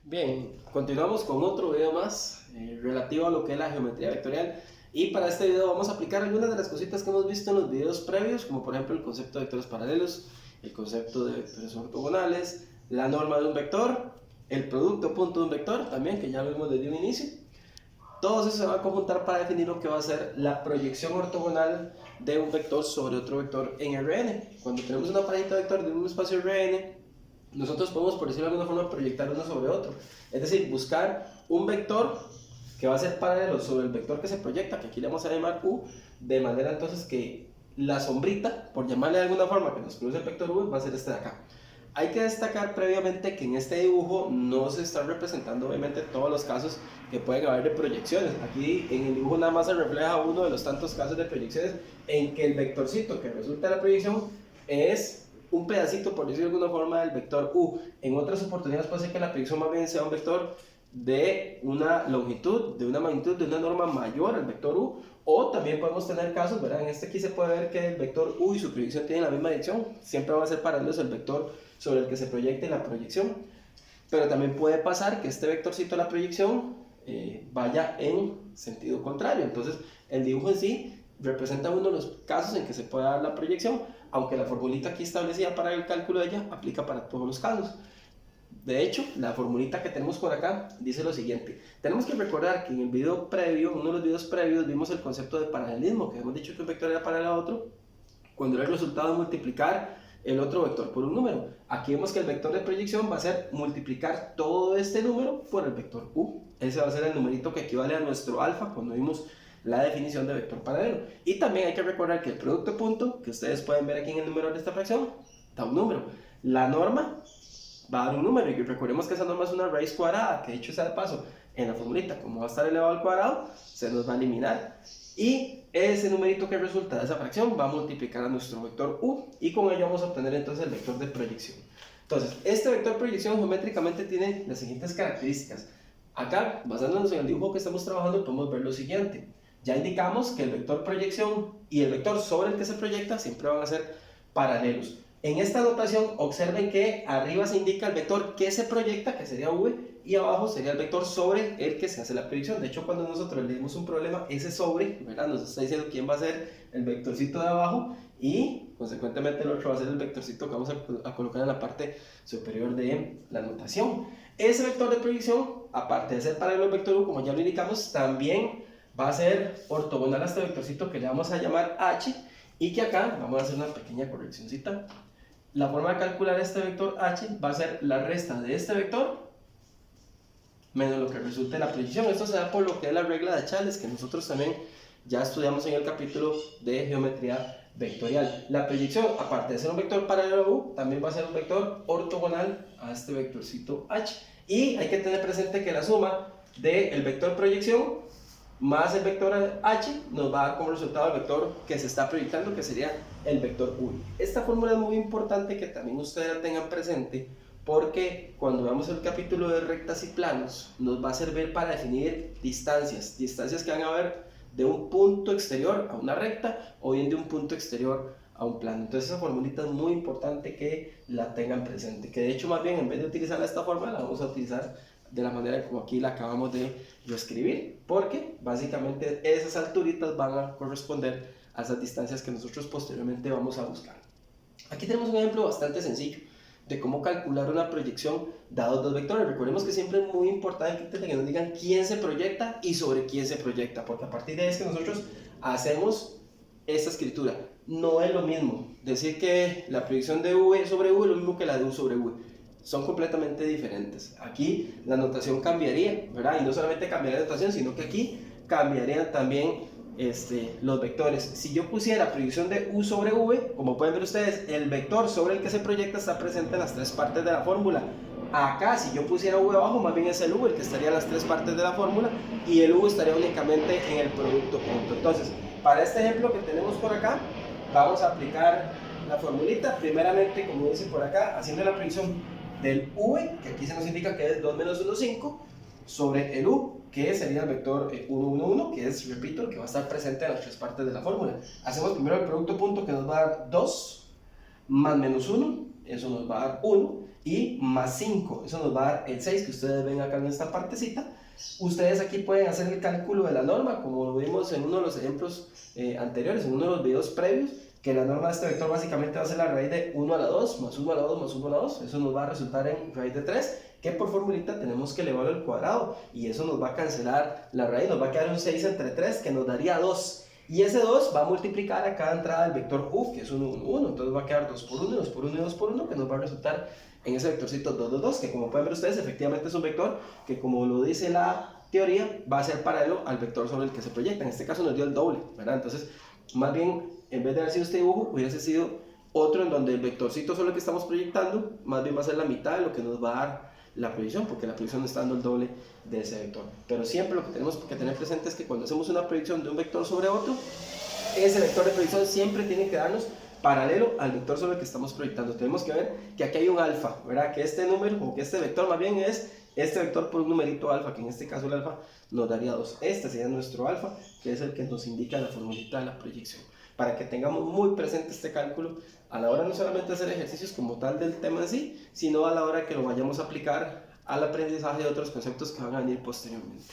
Bien, continuamos con otro video más relativo a lo que es la geometría vectorial, y para este video vamos a aplicar algunas de las cositas que hemos visto en los videos previos, como por ejemplo el concepto de vectores paralelos, el concepto de vectores ortogonales, la norma de un vector, el producto punto de un vector también, que ya lo vimos desde un inicio. Todo eso se va a conjuntar para definir lo que va a ser la proyección ortogonal de un vector sobre otro vector en Rn. Cuando tenemos una parejita de vector de un espacio Rn, nosotros podemos, por decirlo de alguna forma, proyectar uno sobre otro. Es decir, buscar un vector que va a ser paralelo sobre el vector que se proyecta, que aquí le vamos a llamar U, de manera entonces que la sombrita, por llamarle de alguna forma, que nos produce el vector U, va a ser este de acá. Hay que destacar previamente que en este dibujo no se están representando obviamente todos los casos que pueden haber de proyecciones. Aquí en el dibujo nada más se refleja uno de los tantos casos de proyecciones en que el vectorcito que resulta de la proyección es un pedacito, por decirlo de alguna forma, del vector U. En otras oportunidades puede ser que la proyección más bien sea un vector de una longitud, de una magnitud, de una norma mayor al vector U, o también podemos tener casos, ¿verdad? En este aquí se puede ver que el vector U y su proyección tienen la misma dirección, siempre van a ser paralelos al vector sobre el que se proyecte la proyección, pero también puede pasar que este vectorcito de la proyección vaya en sentido contrario. Entonces el dibujo en sí representa uno de los casos en que se puede dar la proyección, aunque la formulita aquí establecida para el cálculo de ella aplica para todos los casos. De hecho, la formulita que tenemos por acá dice lo siguiente. Tenemos que recordar que en el video previo, uno de los videos previos, vimos el concepto de paralelismo, que hemos dicho que un vector era paralelo a otro cuando era el resultado de multiplicar el otro vector por un número. Aquí vemos que el vector de proyección va a ser multiplicar todo este número por el vector U. Ese va a ser el numerito que equivale a nuestro alfa cuando vimos la definición de vector paralelo. Y también hay que recordar que el producto punto, que ustedes pueden ver aquí en el numerador de esta fracción, da un número. La norma va a dar un número, y recordemos que esa norma es una raíz cuadrada, que dicho sea de paso, en la formulita, como va a estar elevado al cuadrado, se nos va a eliminar. Y ese numerito que resulta de esa fracción va a multiplicar a nuestro vector U, y con ello vamos a obtener entonces el vector de proyección. Entonces, este vector de proyección geométricamente tiene las siguientes características. Acá, basándonos en el dibujo que estamos trabajando, podemos ver lo siguiente. Ya indicamos que el vector proyección y el vector sobre el que se proyecta siempre van a ser paralelos. En esta notación observen que arriba se indica el vector que se proyecta, que sería V, y abajo sería el vector sobre el que se hace la proyección. De hecho, cuando nosotros leemos un problema, ese sobre, ¿verdad?, nos está diciendo quién va a ser el vectorcito de abajo, y consecuentemente el otro va a ser el vectorcito que vamos a colocar en la parte superior de la notación. Ese vector de proyección, aparte de ser paralelo al vector U, como ya lo indicamos, también va a ser ortogonal a este vectorcito que le vamos a llamar H, y que acá vamos a hacer una pequeña correccióncita. La forma de calcular este vector H va a ser la resta de este vector menos lo que resulte de la proyección. Esto se da por lo que es la regla de Chales, que nosotros también ya estudiamos en el capítulo de geometría vectorial. La proyección, aparte de ser un vector paralelo a U, también va a ser un vector ortogonal a este vectorcito H. Y hay que tener presente que la suma del vector proyección más el vector H nos va a dar como resultado el vector que se está proyectando, que sería el vector U. Esta fórmula es muy importante que también ustedes la tengan presente, porque cuando veamos el capítulo de rectas y planos nos va a servir para definir distancias que van a haber de un punto exterior a una recta, o bien de un punto exterior a un plano. Entonces esa formulita es muy importante que la tengan presente, que de hecho más bien en vez de utilizar esta forma la vamos a utilizar de la manera como aquí la acabamos de escribir, porque básicamente esas alturitas van a corresponder a esas distancias que nosotros posteriormente vamos a buscar. Aquí tenemos un ejemplo bastante sencillo de cómo calcular una proyección dados dos vectores. Recordemos que siempre es muy importante que nos digan quién se proyecta y sobre quién se proyecta, porque a partir de ahí es que nosotros hacemos esta escritura. No es lo mismo decir que la proyección de V sobre U es lo mismo que la de U sobre V. Son completamente diferentes. Aquí la notación cambiaría, ¿verdad? Y no solamente cambiaría la notación, sino que aquí cambiarían también los vectores. Si yo pusiera proyección de U sobre V, como pueden ver ustedes, el vector sobre el que se proyecta está presente en las tres partes de la fórmula. Acá, si yo pusiera V abajo, más bien es el U el que estaría en las tres partes de la fórmula, y el U estaría únicamente en el producto punto. Entonces, para este ejemplo que tenemos por acá, vamos a aplicar la formulita. Primeramente, como dice por acá, haciendo la proyección del V, que aquí se nos indica que es 2 menos 1, 5, sobre el U, que sería el vector 1, 1, 1, que es, repito, el que va a estar presente en las tres partes de la fórmula. Hacemos primero el producto punto, que nos va a dar 2 más menos 1, eso nos va a dar 1, y más 5. Eso nos va a dar el 6 que ustedes ven acá en esta partecita. Ustedes aquí pueden hacer el cálculo de la norma, como lo vimos en uno de los ejemplos anteriores, en uno de los videos previos, que la norma de este vector básicamente va a ser la raíz de 1 a la 2, más 1 a la 2, más 1 a la 2. Eso nos va a resultar en raíz de 3, que por formulita tenemos que elevarlo al cuadrado, y eso nos va a cancelar la raíz, nos va a quedar un 6 entre 3, que nos daría 2. Y ese 2 va a multiplicar a cada entrada del vector U, que es 1, 1, 1. Entonces va a quedar 2 por 1, 2 por 1 y 2 por 1, que nos va a resultar en ese vectorcito 2, 2, 2, que como pueden ver ustedes, efectivamente es un vector que, como lo dice la teoría, va a ser paralelo al vector sobre el que se proyecta. En este caso nos dio el doble, ¿verdad? Entonces, más bien, en vez de haber sido este dibujo, hubiese sido otro en donde el vectorcito sobre el que estamos proyectando, más bien va a ser la mitad de lo que nos va a dar la proyección, porque la proyección está dando el doble de ese vector. Pero siempre lo que tenemos que tener presente es que cuando hacemos una proyección de un vector sobre otro, ese vector de proyección siempre tiene que darnos paralelo al vector sobre el que estamos proyectando. Tenemos que ver que aquí hay un alfa, ¿verdad? Que este número, o que este vector más bien es este vector por un numerito alfa, que en este caso el alfa nos daría 2. Este sería nuestro alfa, que es el que nos indica la formulita de la proyección. Para que tengamos muy presente este cálculo a la hora no solamente de hacer ejercicios como tal del tema en sí, sino a la hora que lo vayamos a aplicar al aprendizaje de otros conceptos que van a venir posteriormente.